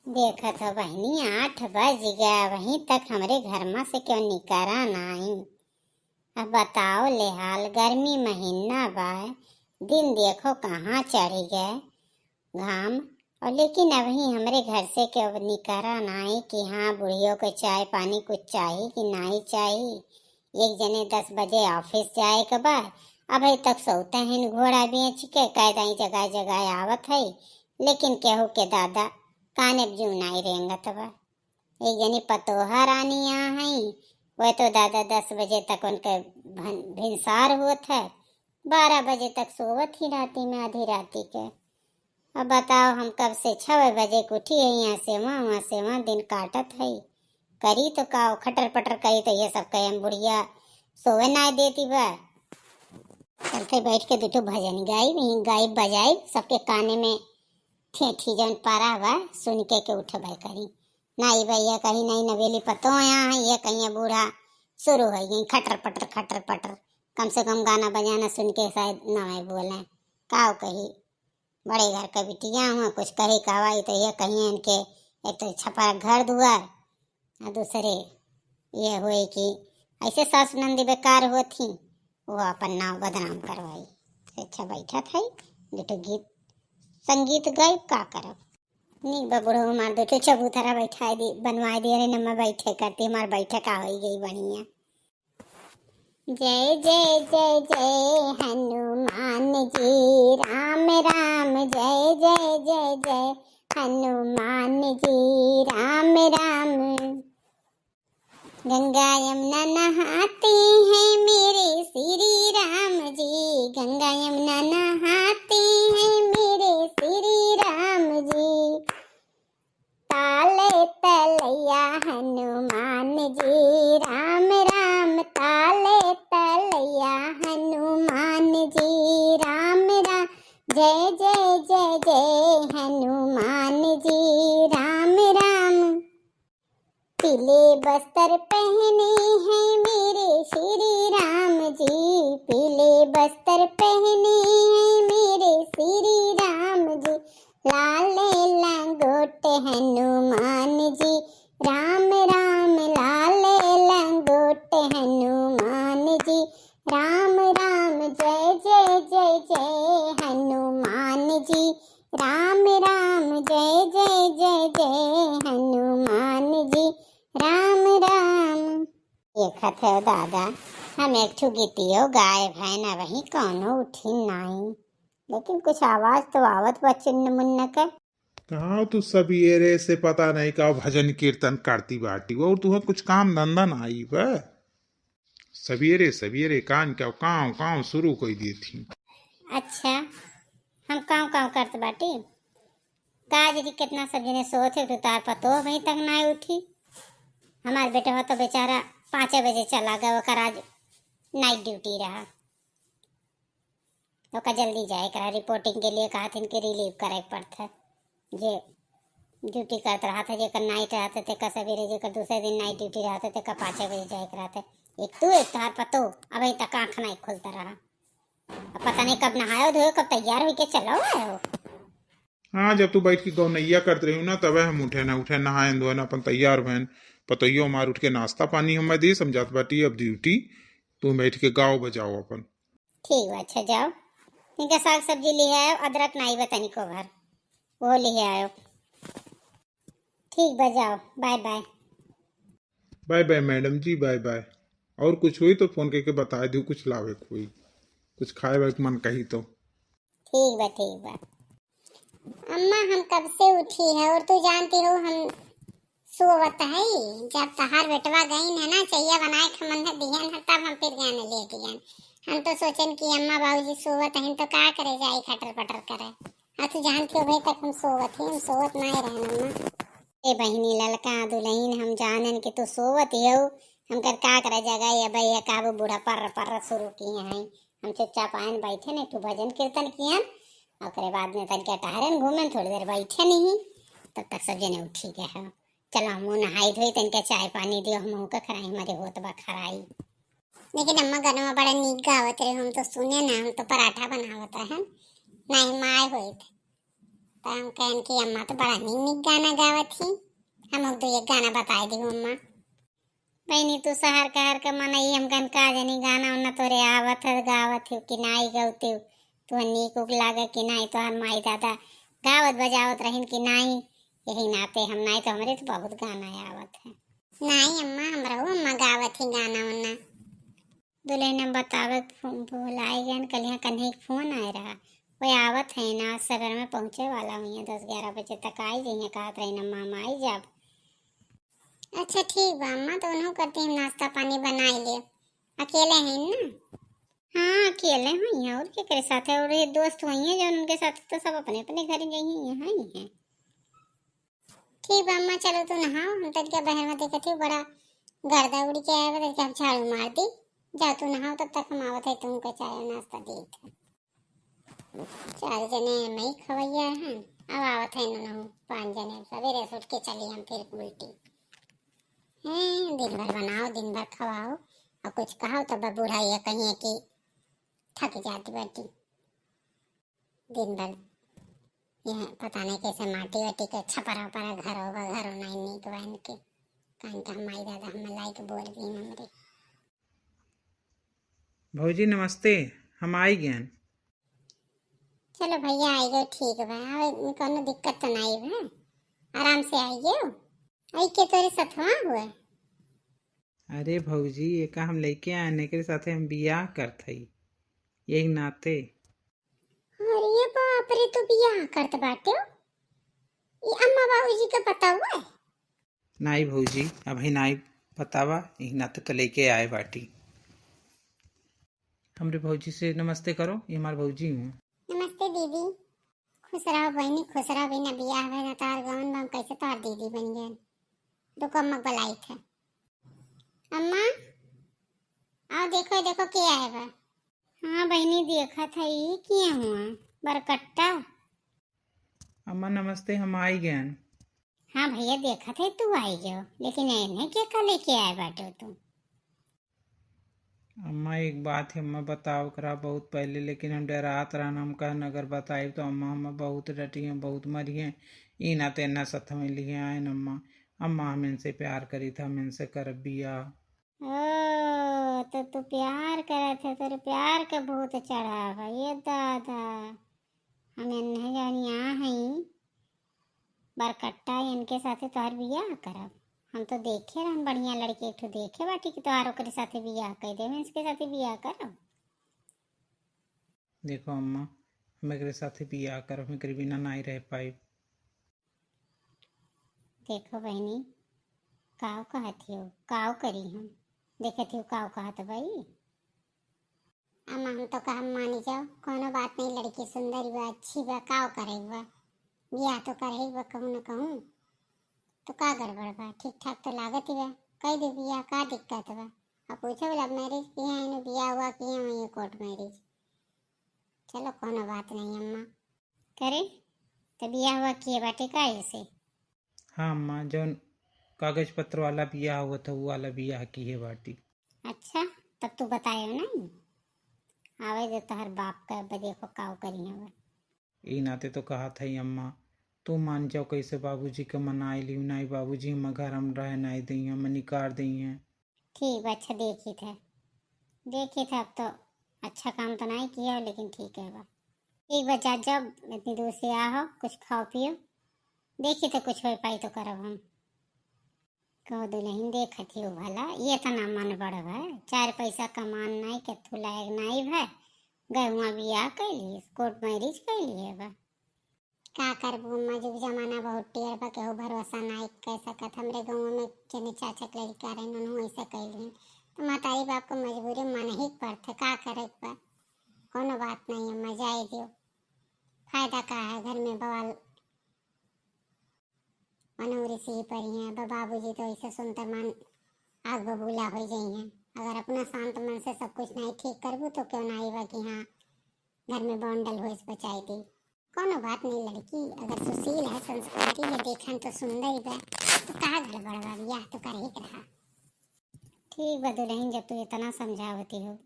देखा था बहनी 8 बज गया, वहीं तक हमरे घर में से क्यों निकरा नहीं। अब बताओ ले हाल, गर्मी महीना बा, दिन देखो कहाँ चढ़ी गए घाम। और लेकिन अभी हमरे घर से क्यों निकरा नहीं कि हाँ बुढ़ियों को चाय पानी कुछ चाहिए कि नहीं चाहिए। एक जने 10 बजे ऑफिस जाए के बाद अभी तक सोते हैं घोड़ा बेच के कैदाई जगह जगह आवत है, लेकिन केहू के दादा काने जू नहीं रेंगत बा। एक जनी पतोहा रानी यहाँ है, वह तो दादा 10 बजे तक उनके भिनसार हुआ है, 12 बजे तक सोवत ही राती में आधी राती के। अब बताओ हम कब से 6 बजे को उठी है, यहाँ से वहाँ दिन काटत है। करी तो का खटर पटर करी तो ये सब कहे बुढ़िया सोवे ना देती बा। चलते बैठ के दुठो भजन गाई बजाई सबके काने में ठेठी जन पारा बा सुन के उठबे करी। नहीं भैया कहीं नहीं नवेली पतो यहाँ है, ये कहीं बूढ़ा शुरू हो गई खटर पटर। कम से कम गाना बजाना सुन के शायद नवे बोले काव कही बड़े घर का बिटिया हुआ कुछ कही कहवाई तो ये कहीं इनके एक तो छपा घर दुआर और दूसरे ये हुए कि ऐसे सास नंदी बेकार हुआ थी, वो अपन नाव बदनाम करवाई। अच्छा बैठा था दुटो गीत संगीत गाय का करब नहीं बबुढ़ो मार दो चबूतरा बैठा दी बनवा दे रे नमा बैठे करती हमार बैठे का हो गई बढ़िया। जय जय जय जय हनुमान जी राम राम जय जय जय जय हनुमान जी राम राम। गंगा यमुना नहाते हैं मेरे श्री राम जी, गंगा यमुना नहाते हैं मेरे श्री राम जी। ताले तलैया हनुमान जी राम राम, ताले तलैया हनुमान जी राम राम जय जय जय जय हनुमान जी राम राम। पीले बस्तर पहने हैं मेरे श्री राम जी, पीले बस्तर पहने हैं मेरे श्री राम जी। लाले लंगोट हनुमान जी राम राम, लाले लंगोट हनुमान जी राम राम जय जय जय जय हनुमान जी राम राम जय जय जय जय हनुमान जी राम राम। देखत है दादा हम एक ठू गिटियो गाय भैन वही कौनो उठी नहीं, लेकिन कुछ आवाज तो आवत बा चिन्न मुन्न के। कहा तू सवेरे से पता नहीं का भजन कीर्तन करती बाटी और तुह कुछ काम धंधा ना आई बा। सवेरे सवेरे कान क्या काम काम शुरू कर दी थी। अच्छा हम काम काम करते बाटी काज जी कितना सब जने सोते थे तार पतो वहीं तक ना उठी। हमारे बेटे हो तो बेचारा 5 बजे चला गया, वो आज नाइट ड्यूटी रहा, तो जल्दी जाए करा रिपोर्टिंग के लिए कहा थी कि रिलीव करे पड़ता जे ड्यूटी करते रहा था, जेकर नाइट रहते थे का सवेरे, जेकर दूसरे दिन नाइट ड्यूटी रहते थे का 5 बजे जाए रहते। एक तू एक तार पतो अभी तक आँख नहीं खुलता रहा, पता नहीं कब नहायो धोयो कब तैयार होके चलो आए हो। हाँ जब तू बैठ के गौनैया करते रही ना तब हम उठे नहाए धोए अपन तैयार बहन पतोइयो मार उठ के नाश्ता पानी हमें दे समझात बाटी। अब ड्यूटी तू बैठ के गाँव बजाओ अपन। ठीक है अच्छा जाओ, इनका साग सब्जी ले आयो, अदरक नहीं बतानी को भर वो ले आयो। ठीक बजाओ, bye bye. Bye bye madam ji bye bye. और कुछ हुई तो फोन करके बता दू, कुछ लावे कोई कुछ खाए वाए मन कही तो। ठीक बा ठीक बा। अम्मा हम कब से उठी है और तू जानती हो हम सोवत है, जब तहार बेटवा गई है ना चाहिए बनाए खमन है दिहन है तब हम फिर गाने ले दिहन। हम तो सोचन कि अम्मा बाबूजी सोवत हैं तो का करे जाए खटर पटर करे। अब तू जानती हो भाई तक हम सोवत ही, हम सोवत नहीं रहन अम्मा। ए बहिनी ललका दुल्हन हम जानन कि तू सोवत ही हो, हम कर का करे जगह ये भैया काबू बूढ़ा पर शुरू किए हैं। हम चुपचाप आयन बैठे ने तू भजन कीर्तन कियन और बाद में तन के टहरन घूमन थोड़ी देर बैठे नहीं, तब तक सब जने उठी गए हैं। चलो मुँह नहाई धोई तन के चाय पानी दियो मुँह का खराई हमारे होत बा खराई। लेकिन अम्मा घर में बड़ा नीक गावत रहे, हम तो सुने ना, हम तो पराठा बनावत है नहीं माय होई थे। तो हम कहन कि अम्मा तो बड़ा निक निक गाना गावत थी, हम तो एक गाना बताए दी अम्मा। बहनी तू शहर कहर के मनई हम कहन का जनी गाना उन्ना तोरे आवत है गावत है कि नाई गौते तू नीक उक लागे कि नाई तो हर माई दादा गावत बजावत रहिन कि नाई, यही नाते हम नाई तो हमरे तो बहुत गाना आवत है। नाई अम्मा हमरा अम्मा गावत ही गाना उन्ना। दुल्हन ने बतावे बुलाई गन कल यहाँ कन्हे फोन आए रहा, कोई आवत है ना सगर में पहुँचे वाला हुई 10-11 बजे तक आई जाइए कहत रही ना मामा आई जाब। अच्छा ठीक बा अम्मा, तो उन्हों करती हम नाश्ता पानी बनाई ले। अकेले हैं ना? हाँ अकेले हुई और के करे साथ है, और ये दोस्त हुई हैं जो उनके साथ तो सब अपने अपने घर गई यहाँ ही हैं। ठीक बा अम्मा, चलो तू नहाओ, हम तक बहन में देखती हूँ बड़ा गर्दा उड़ी के आया बता हम झाड़ू मार दी। जा तू नहाओ, तब तक हम आवत है तुमको चाय नाश्ता देत। 4 जने मैं खवैया हैं, अब आवत है नहाओ 5 जने सवेरे उठ के चली हम फिर उल्टी हैं। दिन भर बनाओ दिन भर खवाओ और कुछ कहो तो बूढ़ा ये कहिए कि थक जाती बेटी। दिन भर यह पता नहीं कैसे माटी वाटी के छपरा परा घर होगा, घर नहीं नीक बहन के कान का हमारी दादा हम लाइक बोल दी हमरे। भौजी नमस्ते, हम आई गए। चलो भैया आई गए ठीक बा, अब कोनो दिक्कत तो नहीं है, आराम से आई गए। आई के तोरे सतवा हुआ? अरे भौजी ये का हम लेके आने के साथ हम बियाह करत हई, यही नाते। अरे बाप रे, तू बियाह करत बाटे? ये अम्मा बाबूजी का पता हुआ है? नाई भौजी अभी नाई बतावा, यही नाते तो लेके आए बाटी। हमरे भौजी से नमस्ते करो, ये हमारे भौजी हूँ। नमस्ते दीदी, खुश रहो बहनी खुश रहो, बिना बियाह भइल तार गाँव में कैसे तार दीदी बन गए। रुको अम्मा बुलाई थे। अम्मा आओ देखो देखो क्या है बा। हाँ बहनी देखा था ये क्या हुआ बरकट्टा। अम्मा नमस्ते, हम आई गए। हाँ भैया देखा था तू आई गयो, लेकिन इन्हें क्या का लेके आए बाटो तू? अम्मा एक बात है अम्मा बताओ करा बहुत पहले, लेकिन हम डरात रहना, हम कहन अगर बताए तो अम्मा हम बहुत डटी हैं बहुत मरी हैं, ई नाते न सथ में लिए आए अम्मा। अम्मा हम इनसे प्यार करी था, हम इनसे कर बियाह। ओ तो तू प्यार करे थे, तेरे प्यार के भूत चढ़ा है ये दादा। हम इन्हें जानी यहाँ हैं बरकट्टा, इनके साथे तोहर बियाह करब। हम तो देखे रहन बढ़िया लड़के एक ठो देखे बाटी कि तोहार ओकरे साथे बियाह कर दे, इसके साथे बियाह करब। देखो अम्मा हम एक साथ बियाह कर, हम एक बिना नहीं रह पाए। देखो बहनी काव कहती हो काव करी हम देखती हो काव कहत भाई। अम्मा हम तो कहा मानी जाओ, कोनो बात नहीं, लड़की सुंदर बा अच्छी बा, काव करे बा बियाह तो करे बा कहूँ न कहूँ, तो का गड़बड़ बा, ठीक ठाक तो लागत ही बा, कह दे बियाह का दिक्कत बा। अब पूछो लव मैरिज किए हैं इन्हें बियाह हुआ किए वही कोर्ट मैरिज। चलो कोनो बात नहीं अम्मा करे तो बियाह हुआ किए बाटे का ऐसे। हाँ अम्मा जौन कागज पत्र वाला बियाह हुआ था वो वाला बियाह की है बाटी। अच्छा तब तू बतायो नहीं, आवे दे तो हर बाप का देखो काव करी है। ई नाते तो कहा था ही अम्मा, तू मान जाओ कैसे बाबूजी के मनाई ली नहीं, बाबूजी हम घर हम रह नहीं दी हम निकार दी हैं। ठीक है अच्छा देखी थे अब तो अच्छा काम तो नहीं किया लेकिन ठीक है बा। ठीक बा जा जाओ, इतनी दूर से आओ कुछ खाओ पियो, देखी तो कुछ हो पाई तो करब हम। कहो दुल्हन देखती हो भला ये तो ना मन बढ़ है, 4 पैसा कमान नहीं के तू लायक नहीं है, गए हुआ बियाह कैली कोर्ट मैरिज कैली बा। का करबू अम्मा, जुग जमाना बहुत टेढ़ बा, केहू भरोसा नहीं कह सकत। हमरे गाँव में जने चाचा के लड़का रहे उन्होंने ऐसा कैली, तो मातारी बाप को मजबूरी मन ही पड़ते, का करे बा। कोनो बात नहीं अम्मा जाए दियो, फायदा का है घर में बवाल मनोरी से ही पड़ी हैं। बाबूजी तो ऐसे सुनते मन आग बबूला हो जाइए। अगर अपना शांत मन से सब कुछ नहीं ठीक करबू तो क्यों नहीं बा कि हाँ घर में बॉन्डल हो इस बचाई दी। कोनो बात नहीं, लड़की अगर सुशील है संस्कारी है देखन तो सुंदर ही बा, तो कहा गड़बड़ बा, बियाह तो कर ही रहा। ठीक बा दुल्हन जब तू इतना समझावती हो,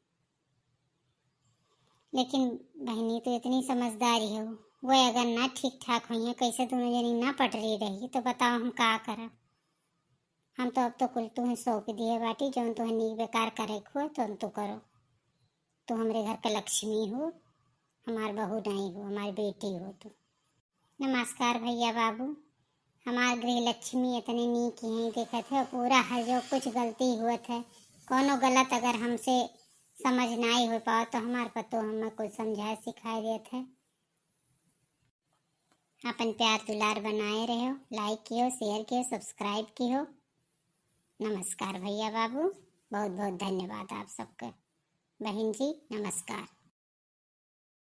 लेकिन बहनी तो इतनी समझदारी हो, वो अगर ना ठीक ठाक हुई है, कैसे दोनों जनी ना पटरी रही, तो बताओ हम का करब। हम तो अब तो कुल तुम्हें सौंप दिए बाटी, जो तुम्हें नीक बेकार करे हो तो तू करो। तू हमरे घर का लक्ष्मी हो, हमार बहू नहीं हो, हमारी बेटी हो तू। नमस्कार भैया बाबू। हमार गृह लक्ष्मी इतने नीक हैं, देखत है पूरा है, जो कुछ गलती हुआ है, कोनो गलत अगर हमसे समझ ना ही हो पाओ तो हमार पतो हमें कुछ समझाए सिखाए देते है। अपन प्यार दुलार बनाए रहो, लाइक कियो, शेयर कियो, सब्सक्राइब कियो। नमस्कार भैया बाबू, बहुत बहुत धन्यवाद आप सबका। बहन जी नमस्कार।